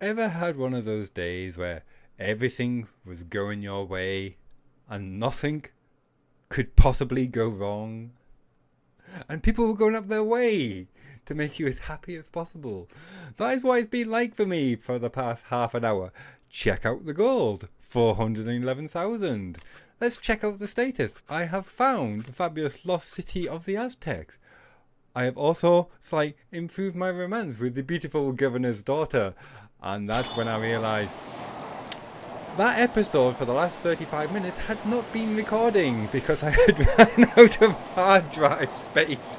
ever had one of those days where everything was going your way and nothing could possibly go wrong? And people were going up their way to make you as happy as possible. That is what it's been like for me for the past half an hour. Check out the gold, 411,000. Let's check out the status. I have found the fabulous lost city of the Aztecs. I have also slightly improved my romance with the beautiful governor's daughter. And that's when I realised that episode for the last 35 minutes had not been recording because I had run out of hard drive space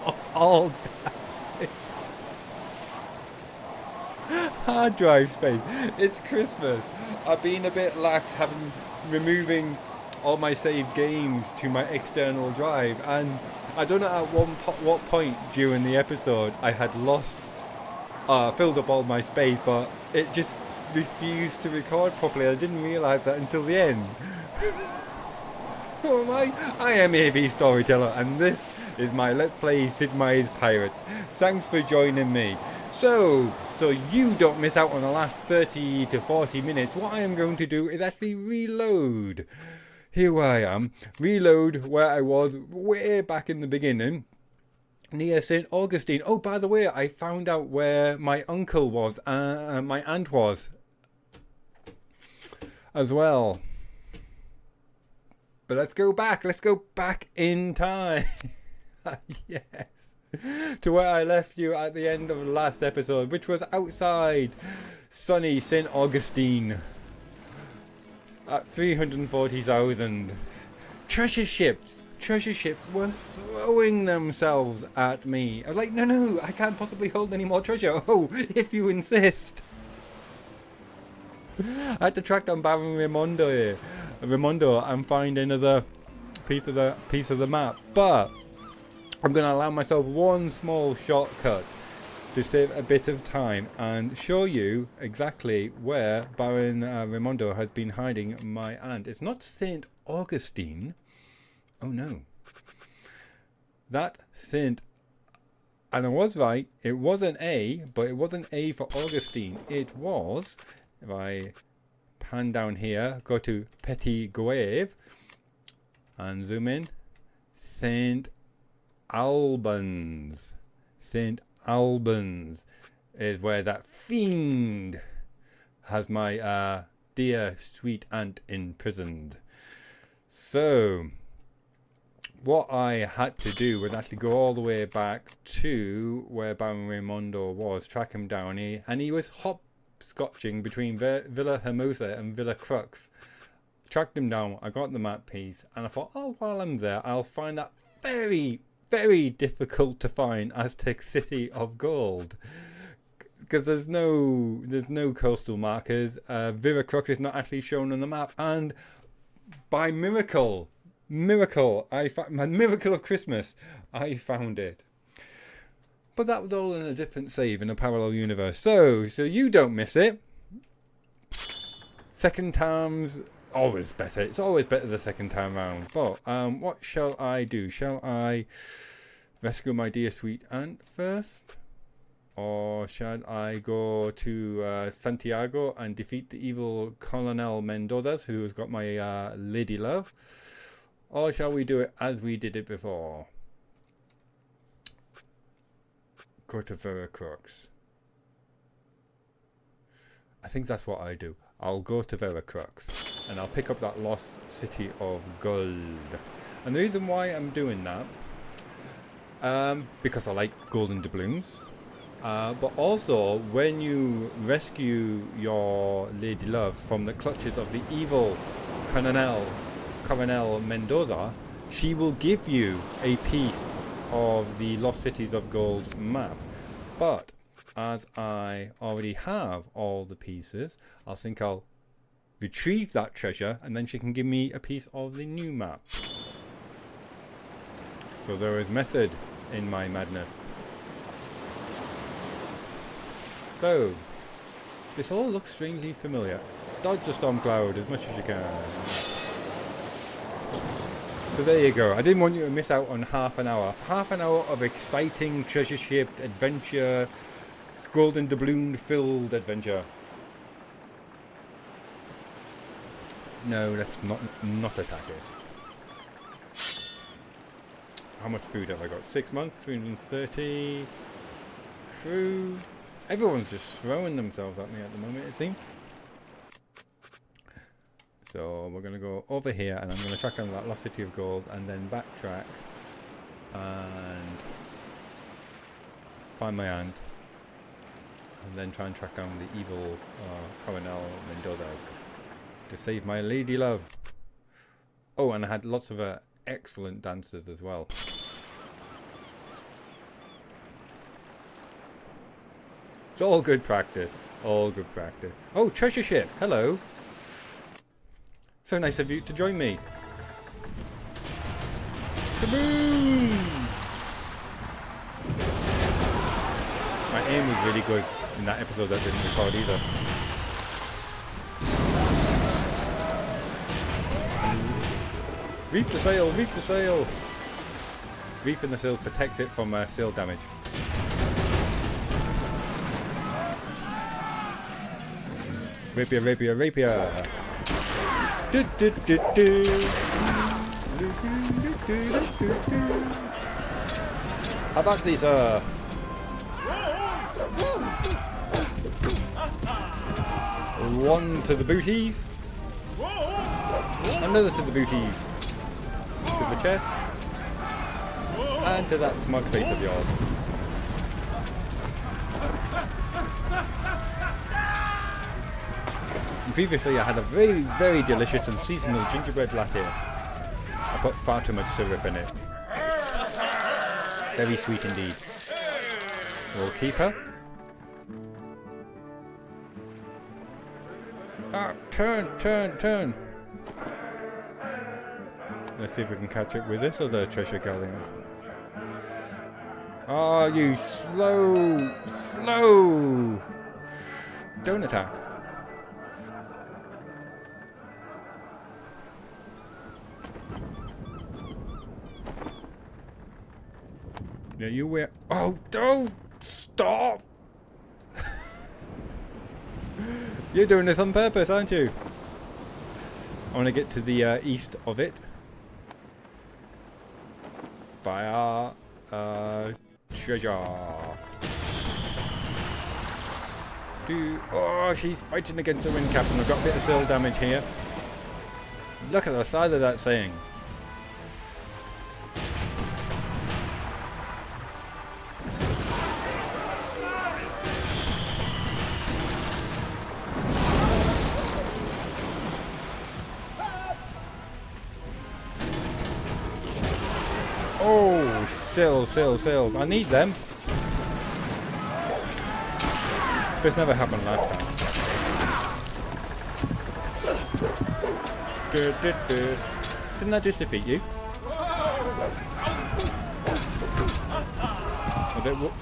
of all that. Hard drive space. It's Christmas. I've been a bit lax removing all my saved games to my external drive, and I don't know at what point during the episode I had filled up all my space, but it just refused to record properly. I didn't realise that until the end. Who am I? I am AVStoryteller, and this is my Let's Play Sid Meier's Pirates. Thanks for joining me. So you don't miss out on the last 30 to 40 minutes, what I am going to do is actually reload. Here I am, reload where I was way back in the beginning, near St. Augustine. Oh, by the way, I found out where my uncle was, my aunt was, as well. But let's go back in time. Yes. To where I left you at the end of the last episode, which was outside sunny St. Augustine at 340,000. Treasure ships were throwing themselves at me. I was like, no, I can't possibly hold any more treasure. Oh, if you insist. I had to track down Baron Raimondo and find another piece of the map, but I'm going to allow myself one small shortcut to save a bit of time and show you exactly where Baron Raimondo has been hiding my aunt. It's not St. Augustine. Oh no. That St. And I was right. It was an A, but it wasn't A for Augustine. It was, if I pan down here, go to Petit Goave and zoom in, St. Albans. St. Albans is where that fiend has my dear sweet aunt imprisoned. So what I had to do was actually go all the way back to where Baron Raimondo was, track him down, and he was hopscotching between Villa Hermosa and Villa Crux. Tracked him down, I got the map piece, and I thought, oh, while I'm there, I'll find that very difficult to find Aztec city of gold, because there's no coastal markers. Villa Crux is not actually shown on the map, and by miracle of Christmas, I found it. But that was all in a different save in a parallel universe, so you don't miss it. Second time's always better. It's always better the second time round. But what shall I do? Shall I rescue my dear sweet aunt first, or shall I go to Santiago and defeat the evil Colonel Mendoza, who has got my lady love, or shall we do it as we did it before? Go to Veracruz. I think that's what I do. I'll go to Veracruz and I'll pick up that lost city of gold. And the reason why I'm doing that, because I like golden doubloons, but also when you rescue your lady love from the clutches of the evil Coronel Mendoza, she will give you a piece of the Lost Cities of Gold map. But as I already have all the pieces, I think I'll retrieve that treasure and then she can give me a piece of the new map. So there is method in my madness. So this all looks strangely familiar. Dodge the storm cloud as much as you can. So there you go. I didn't want you to miss out on half an hour. Half an hour of exciting treasure ship adventure, golden doubloon filled adventure. No, let's not attack it. How much food have I got? 6 months, 330. Crew. Everyone's just throwing themselves at me at the moment, it seems. So we're going to go over here, and I'm going to track down that lost city of gold, and then backtrack and find my aunt, and then try and track down the evil Coronel Mendoza's to save my lady love. Oh, and I had lots of excellent dancers as well. It's all good practice. All good practice. Oh, treasure ship. Hello. So nice of you to join me. Kaboom! My aim was really good in that episode that didn't record either. Reef the sail! Reef the sail! Reefing the sail protects it from sail damage. Rapier, rapier, rapier! Do, do, do, do. How about these, one to the booties, another to the booties, to the chest, and to that smug face of yours. Previously I had a very, very delicious and seasonal gingerbread latte. I put far too much syrup in it. Very sweet indeed. We'll keep her. Ah, turn, turn, turn. Let's see if we can catch up with this other treasure galleon. Oh, you slow, slow. Don't attack. Yeah, you wear. Oh, don't stop! You're doing this on purpose, aren't you? I want to get to the east of it. Fire treasure. Oh, she's fighting against the wind captain. I've got a bit of sail damage here. Look at the side of that saying. Oh, sails, sails, sails. I need them. This never happened last time. Didn't I just defeat you?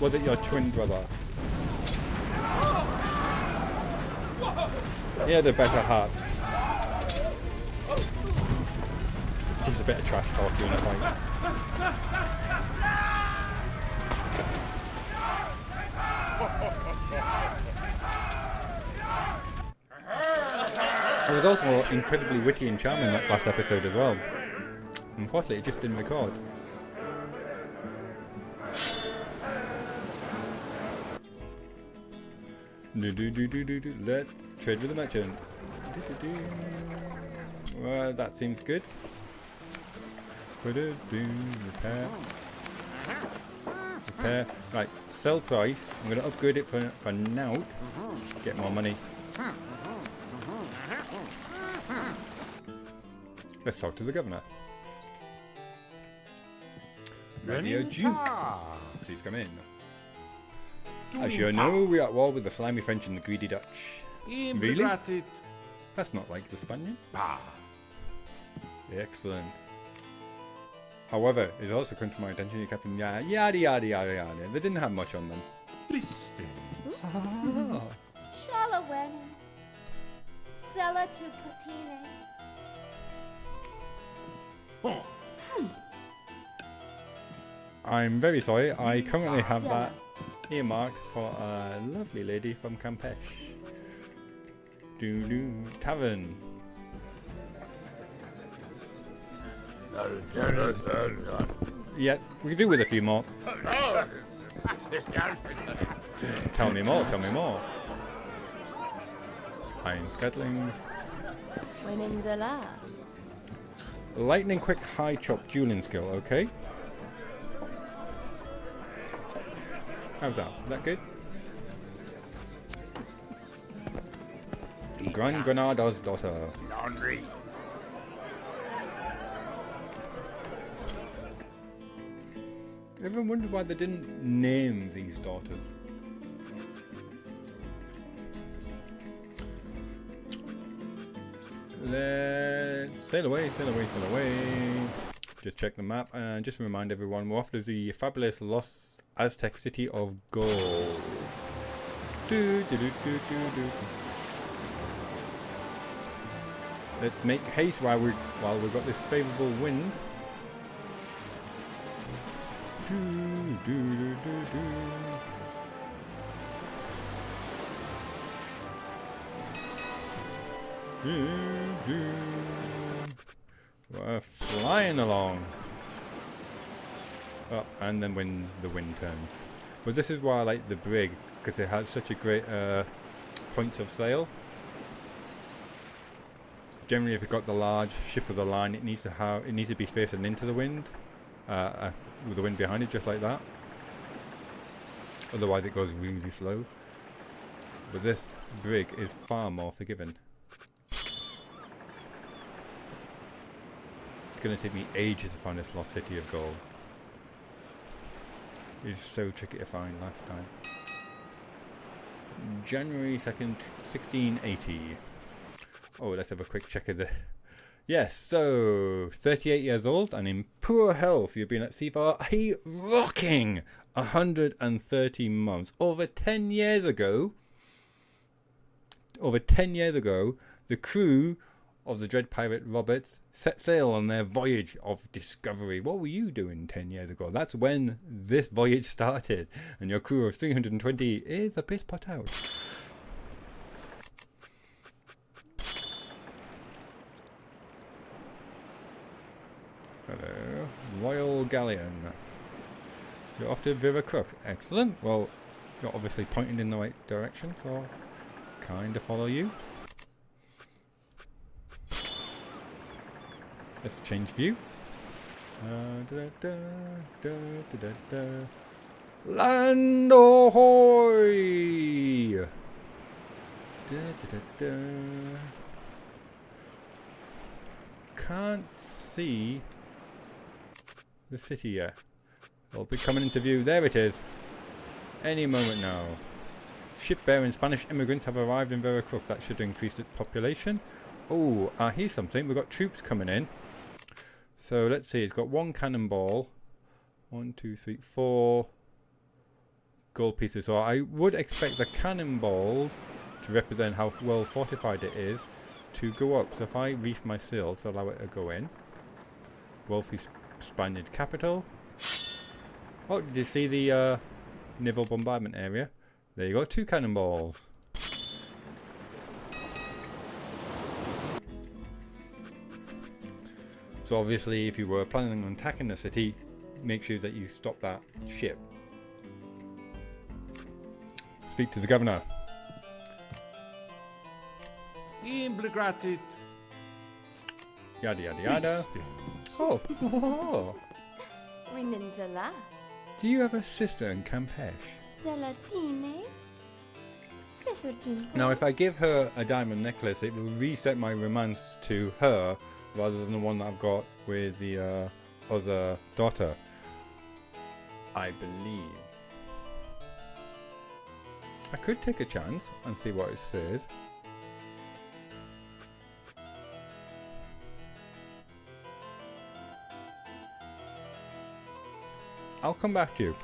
Was it your twin brother? He had a better heart. Just a bit of trash talk in a fight. I was also incredibly witty and charming that last episode as well. Unfortunately, it just didn't record. Let's trade with the merchant. Well, that seems good. Repair. Repair. Right, sell price. I'm going to upgrade it for now. Get more money. Let's talk to the governor. Radio Duke. Please come in. As you know, we are at war with the slimy French and the greedy Dutch. Really? That's not like the Spaniard. Excellent. However, it's also come to my attention you kept yada yada yada yada. They didn't have much on them. Shallowen. Sella to Patine. I'm very sorry, I currently have that earmarked for a lovely lady from Campeche. Tavern. Yeah, we could do with a few more. Tell me more, tell me more. Iron scuttlings. Wenenzala. Lightning quick high chop dueling skill, okay. How's that? Is that good? Gran Granada's daughter. Laundry. Everyone wondered why they didn't name these daughters. Let's sail away, sail away, sail away. Just check the map and just remind everyone we're off to the fabulous lost Aztec city of gold. Let's make haste while we've got this favourable wind. We're flying along. Oh, and then when the wind turns. But this is why I like the brig, because it has such a great points of sail. Generally, if you've got the large ship of the line, it needs to be facing into the wind, with the wind behind it, just like that. Otherwise, it goes really slow. But this brig is far more forgiving. It's going to take me ages to find this lost city of gold. It's so tricky to find last time. January 2nd, 1680. Oh, let's have a quick check of the... Yes, so 38 years old and in poor health. You've been at sea for a rocking 130 months. Over 10 years ago, the crew of the dread pirate Roberts set sail on their voyage of discovery. What were you doing 10 years ago? That's when this voyage started, and your crew of 320 is a bit put out. Hello, Royal Galleon. You're off to Veracruz. Excellent. Well, you're obviously pointing in the right direction, so I'll kind of follow you. Let's change view. Land ahoy! Can't see the city yet. It'll be coming into view. There it is. Any moment now. Ship bearing Spanish immigrants have arrived in Veracruz. That should increase the population. Oh, here's something. We've got troops coming in. So let's see. It's got one cannonball. 1, 2, 3, 4 gold pieces. So I would expect the cannonballs to represent how well fortified it is to go up. So if I reef my sails to allow it to go in. Wealthy Spaniard capital. Oh, did you see the naval bombardment area? There you go, 2 cannonballs. So obviously if you were planning on attacking the city, make sure that you stop that ship. Speak to the governor. Imbligratit. Yada yada yada. Oh. Oh. Wenenzala. Do you have a sister in Campeche? Zelatine. Sesodin. Now if I give her a diamond necklace, it will reset my romance to her rather than the one that I've got with the other daughter, I believe. I could take a chance and see what it says. I'll come back to you.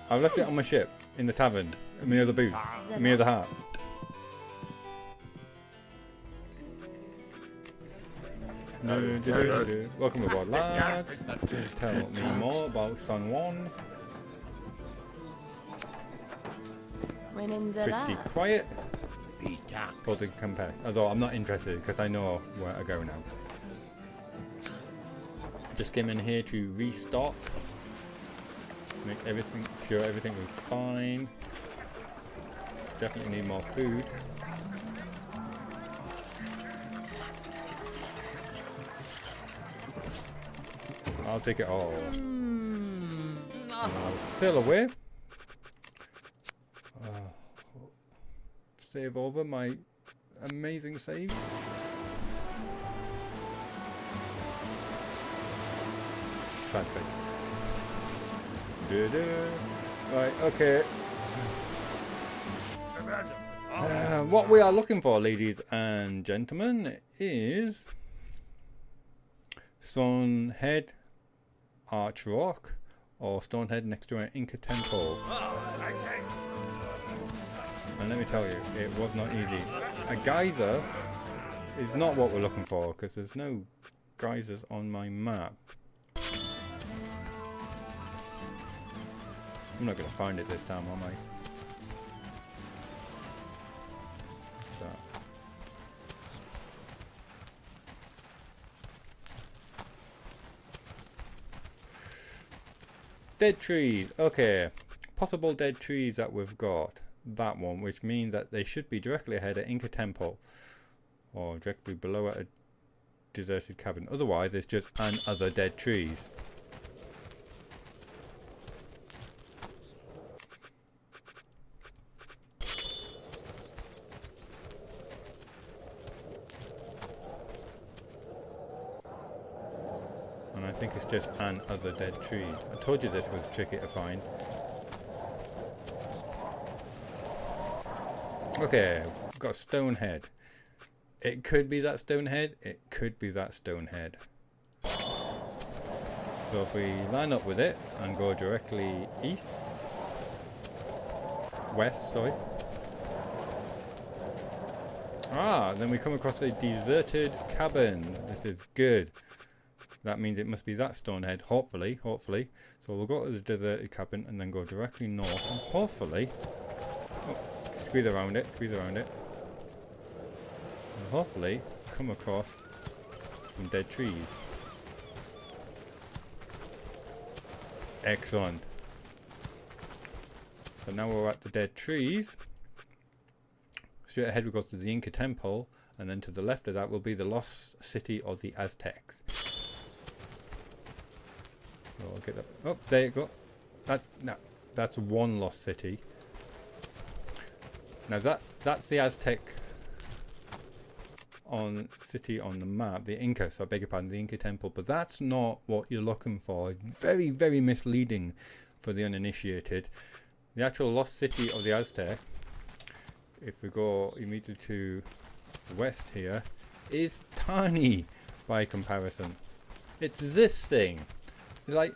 I've left it on my ship, in the tavern, in my other booth, in my other hat. Welcome aboard, lads. Please tell me more about San Juan. Pretty quiet. Holding compare. Although I'm not interested because I know where to go now. Just came in here to restock. Make everything sure everything was fine. Definitely need more food. I'll take it all. I'll sail away. Save over my amazing saves. Sad face. Right, okay. What we are looking for, ladies and gentlemen, is Stonehead Arch Rock or Stonehead next to an Inca temple. And let me tell you, it was not easy. A geyser is not what we're looking for because there's no geysers on my map. I'm not going to find it this time, am I? So. Dead trees. Okay. Possible dead trees that we've got. That one, which means that they should be directly ahead at Inca Temple. Or directly below at a deserted cabin. Otherwise, it's just other dead trees. And I think it's just other dead trees. I told you this was tricky to find. Okay, we've got Stonehead. It could be that Stonehead. It could be that Stonehead. So if we line up with it and go directly east, west, sorry. Ah, then we come across a deserted cabin. This is good. That means it must be that Stonehead, hopefully. So we'll go to the deserted cabin and then go directly north and hopefully... Oh, squeeze around it. And hopefully come across some dead trees. Excellent. So now we're at the dead trees. Straight ahead we go to the Inca Temple, and then to the left of that will be the lost city of the Aztecs. So I'll get that. Oh, there you go. That's one lost city. Now that's the Aztec city on the map, the Inca, so I beg your pardon, the Inca temple, but that's not what you're looking for. Very, very misleading for the uninitiated. The actual lost city of the Aztec, if we go immediately to the west here, is tiny by comparison. It's this thing. It's like,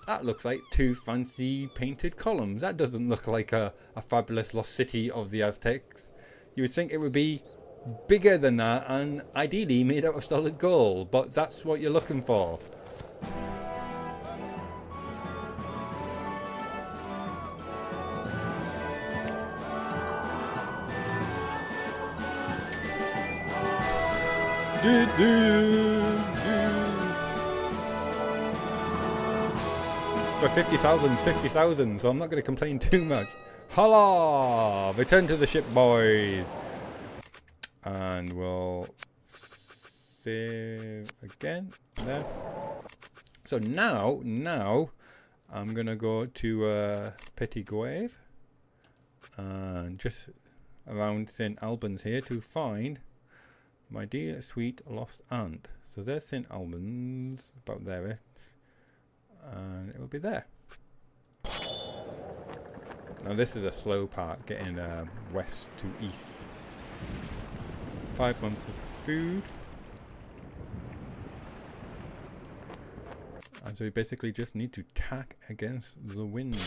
that looks like two fancy painted columns. That doesn't look like a fabulous lost city of the Aztecs. You would think it would be bigger than that and ideally made out of solid gold, but that's what you're looking for. But 50,000, so I'm not going to complain too much. Holla! Return to the ship, boys. And we'll save again there. So now I'm going to go to Petit Guave and just around St. Albans here to find my dear sweet lost aunt. So there's St. Albans, about there. And it will be there. Now this is a slow part, getting west to east. 5 months of food. And so we basically just need to tack against the wind.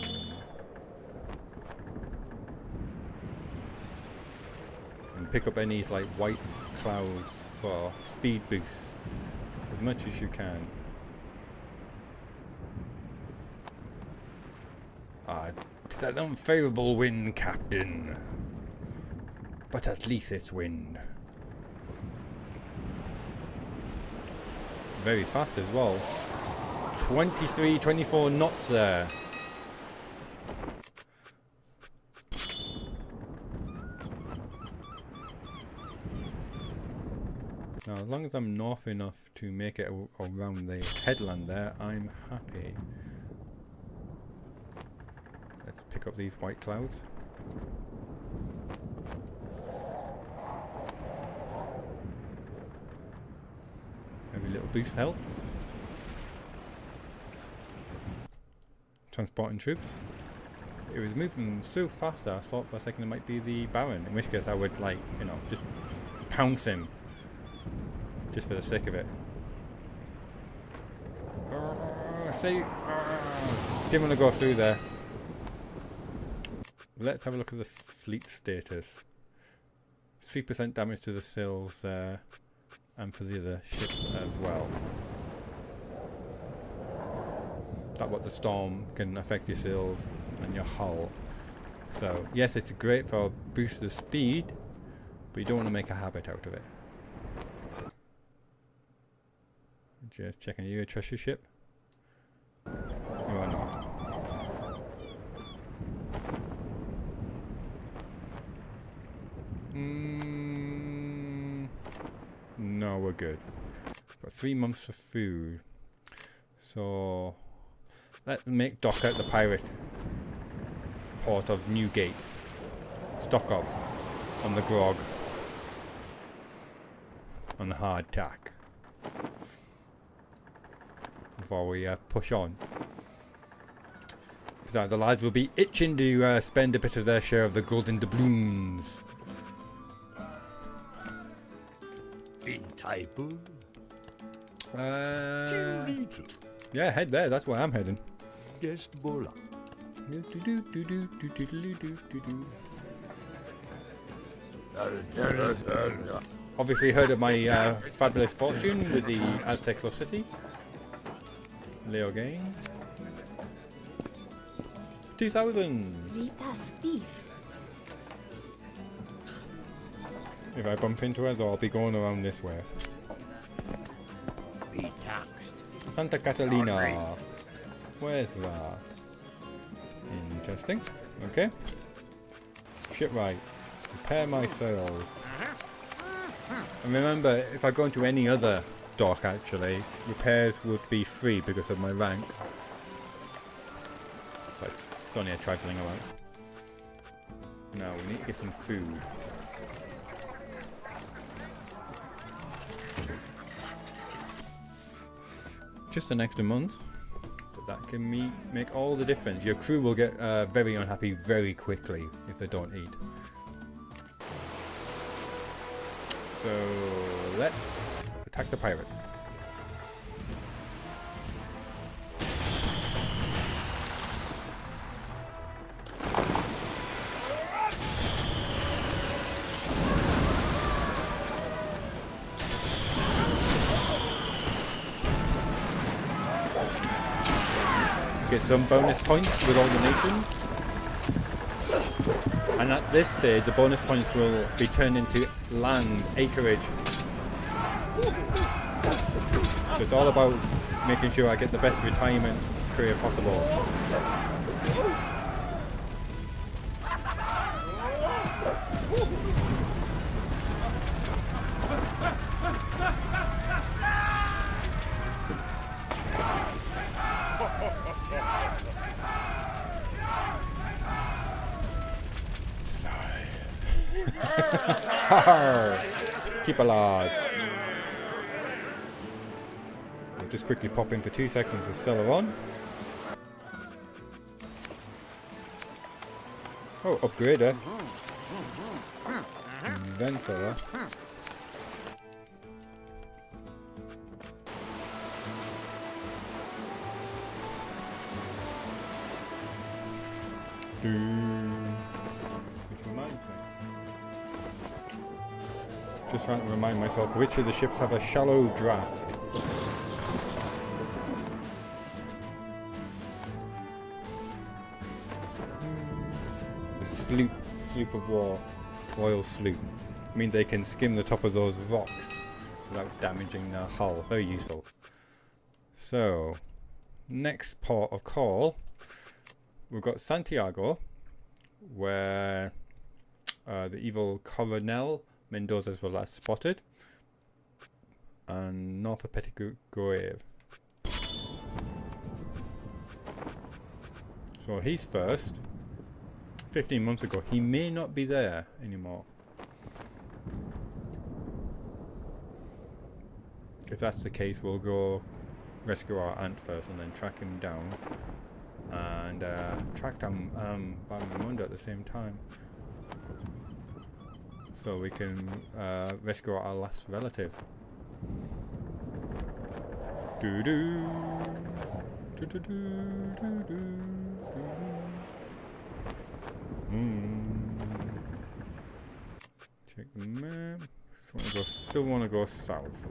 And pick up any like white clouds for speed boosts as much as you can. It's an unfavourable wind, Captain. But at least it's wind. Very fast as well. 23, 24 knots there. Now, as long as I'm north enough to make it around the headland there, I'm happy. Let's pick up these white clouds. Every little boost helps. Transporting troops. It was moving so fast that I thought for a second it might be the Baron, in which case I would, like, you know, just pounce him. Just for the sake of it. Didn't want to go through there. Let's have a look at the fleet status. 3% damage to the sails and for the other ships as well. That's what the storm can affect your sails and your hull. So yes, it's great for boost of speed, but you don't want to make a habit out of it. Just checking, are you a treasure ship? You are not. No, we're good. Got 3 months of food. So let's make dock at the pirate port of Newgate. Stock up on the grog. On the hard tack. Before we push on. Besides, the lads will be itching to spend a bit of their share of the golden doubloons. In table. Yeah, head there. That's where I'm heading. Guest bola. Obviously heard of my fabulous fortune with the Aztecs Lost City. Leo gain 2,000. Rita Steve. If I bump into her, though, I'll be going around this way. Be taxed. Santa Catalina. Where's that? Interesting. Okay. Shipwright. Repair my sails. And remember, if I go into any other dock, actually, repairs would be free because of my rank. But it's only a trifling amount. Now we need to get some food. Just an extra month, but that can make all the difference. Your crew will get very unhappy very quickly if they don't eat. So let's attack the pirates. Get some bonus points with all the nations. And at this stage, the bonus points will be turned into land acreage. So it's all about making sure I get the best retirement career possible. Keep a lads. We'll just quickly pop in for 2 seconds to sell her on. Oh, upgrade her. Then sell her. Which reminds me. Just trying to remind myself which of the ships have a shallow draft. The sloop of war, royal sloop, means they can skim the top of those rocks without damaging their hull. Very useful. So, next port of call, we've got Santiago, where the evil Coronel Mendoza's were last spotted, and north of Petitgrave. So he's first. 15 months ago. He may not be there anymore. If that's the case, we'll go rescue our aunt first and then track him down. And track down Barramundo at the same time. So we can rescue our last relative. Do do do do do do do. Check the map. Still want to go south.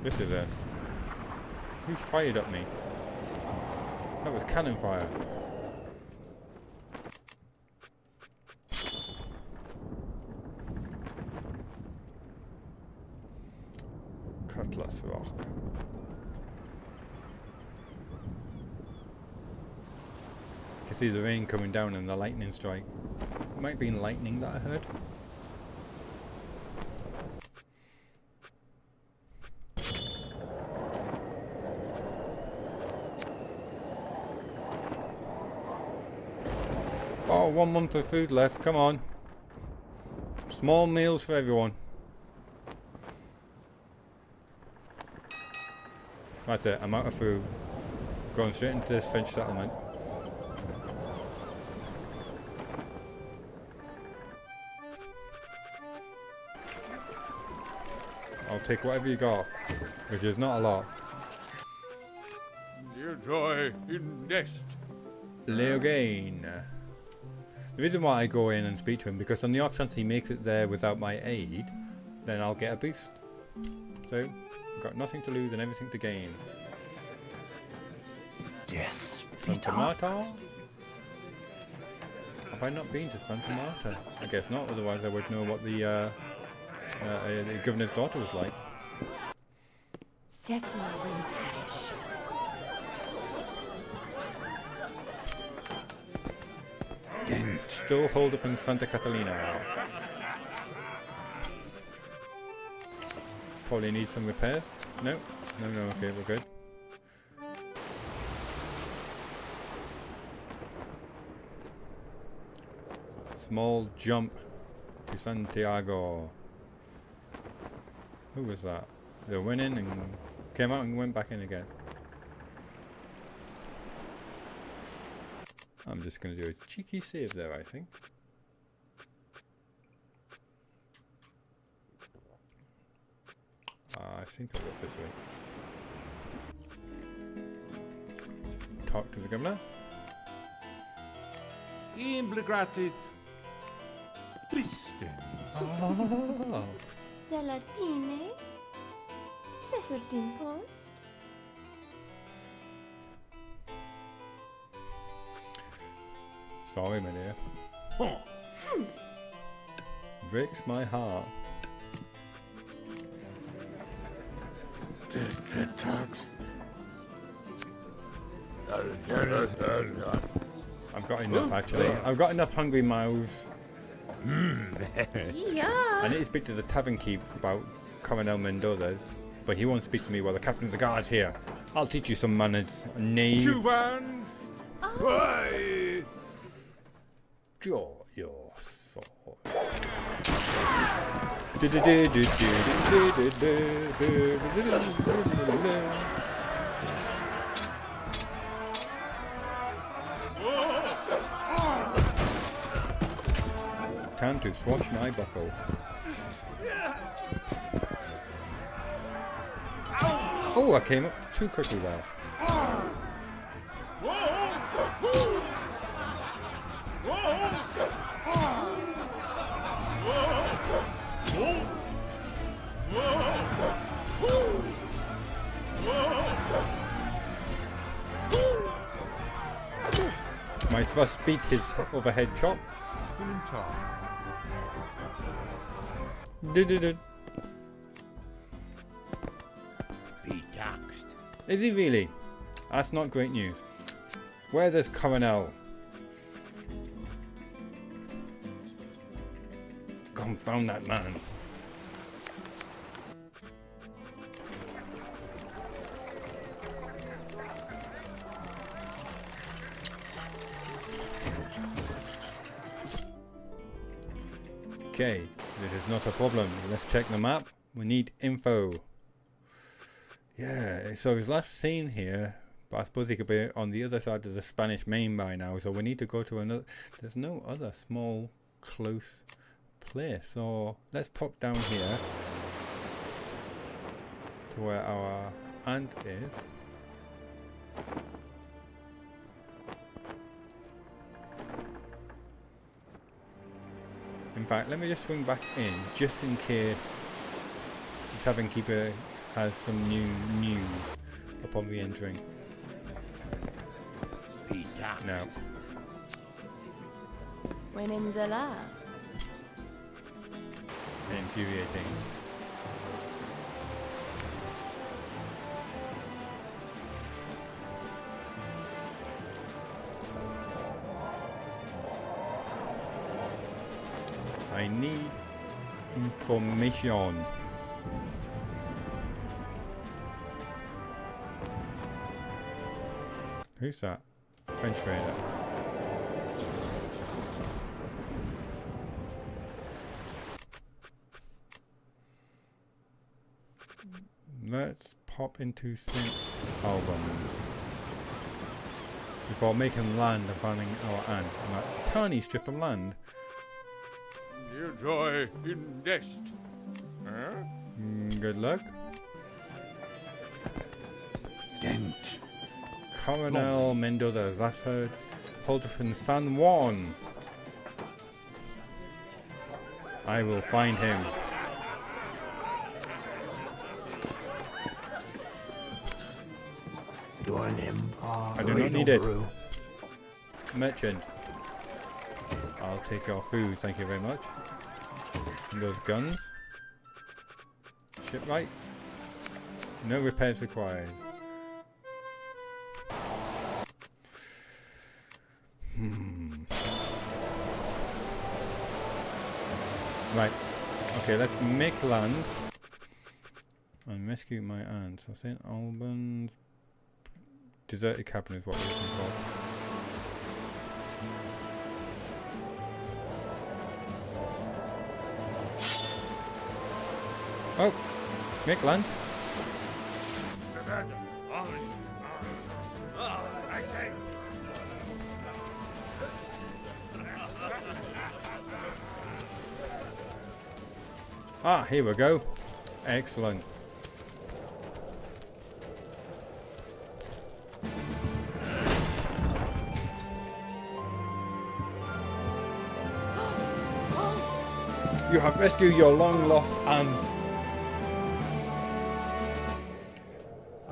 This is it. Who's fired at me? That was cannon fire. Cutlass Rock. You can see the rain coming down and the lightning strike. It might be lightning that I heard. Oh, 1 month of food left. Come on. Small meals for everyone. That's it. I'm out of food. Going straight into this French settlement. I'll take whatever you got, which is not a lot. Dear joy in nest. Leogain. The reason why I go in and speak to him, because on the off chance he makes it there without my aid, then I'll get a boost. So, I've got nothing to lose and everything to gain. Yes. Santa Marta? Have I not been to Santa Marta? I guess not, otherwise I would know what the governor's daughter was like. Sessual parish. Still hold up in Santa Catalina now. Probably need some repairs. No, no, okay, we're good. Small jump to Santiago. Who was that? They went in and came out and went back in again. I'm just going to do a cheeky save there, I think. I think I'll go this way. Talk to the governor. Imbligratit. Triste. Oh. Zelatine. Sesortin post. Sorry, my dear. Oh. Breaks my heart. This pet talks. I've got enough, actually. I've got enough hungry mouths. Yeah. I need to speak to the tavern keep about Coronel Mendoza's, but he won't speak to me while the captain's the guards here. I'll teach you some manners, knave. Cuban. Why? Draw your sword. Time to swash my buckle. Oh, I came up too quickly there. My thrust beat his overhead chop. In time. Did. Be taxed. Is he really? That's not great news. Where's this Coronel? Confound that man. Okay, this is not a problem. Let's check the map. We need info. Yeah, so he's last seen here, but I suppose he could be on the other side of the Spanish Main by now, so we need to go to another. There's no other small, close place, so let's pop down here to where our aunt is. In fact, let me just swing back in, just in case the tavern keeper has some new news upon re-entering. No. Wenenzela. Infuriating. I need information. Who's that? French trader. Let's pop into St. Albans before making land and finding our aunt on that tiny strip of land. Dear joy in nest. Huh? Good luck. Dent. Coronel Mendoza, that's heard. Hold up in San Juan. I will find him. I do not need it. Merchant. I'll take your food, thank you very much. And those guns. Shipwright. No repairs required. Right. Okay, let's make land and rescue my aunt. So St. Albans deserted cabin is what we're looking for. Oh, make land. Ah, here we go. Excellent. You have rescued your long lost aunt.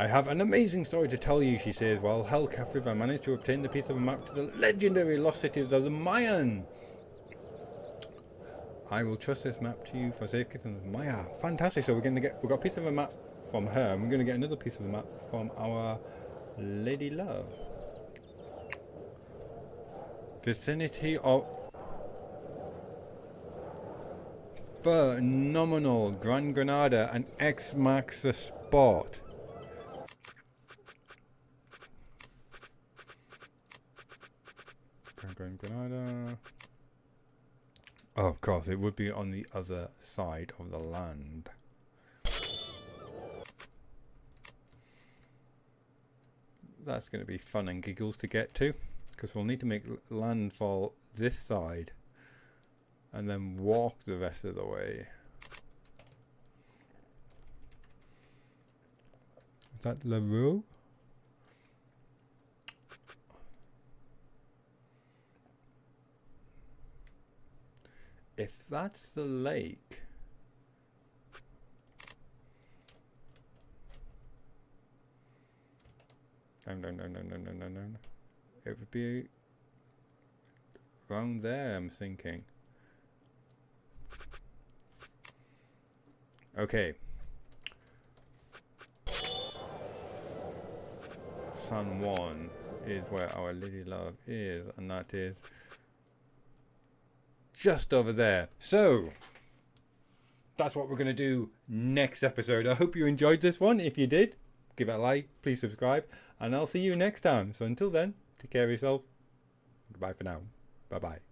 I have an amazing story to tell you, she says, while held captive I managed to obtain the piece of a map to the legendary lost cities of the Mayan. I will trust this map to you for safekeeping of Maya. Fantastic. So we've got a piece of a map from her, and we're going to get another piece of the map from our Lady Love. Vicinity of phenomenal. Gran Granada and X marks the spot. Gran Granada. Oh, of course, it would be on the other side of the land. That's going to be fun and giggles to get to, because we'll need to make landfall this side and then walk the rest of the way. Is that La Rue? If that's the lake, no. It would be around there, I'm thinking. Okay. Sun 1 is where our lady love is, and that is just over there. So that's what we're going to do next episode. I hope you enjoyed this one. If you did, give it a like, please subscribe, and I'll see you next time. So until then, take care of yourself. Goodbye for now. Bye bye.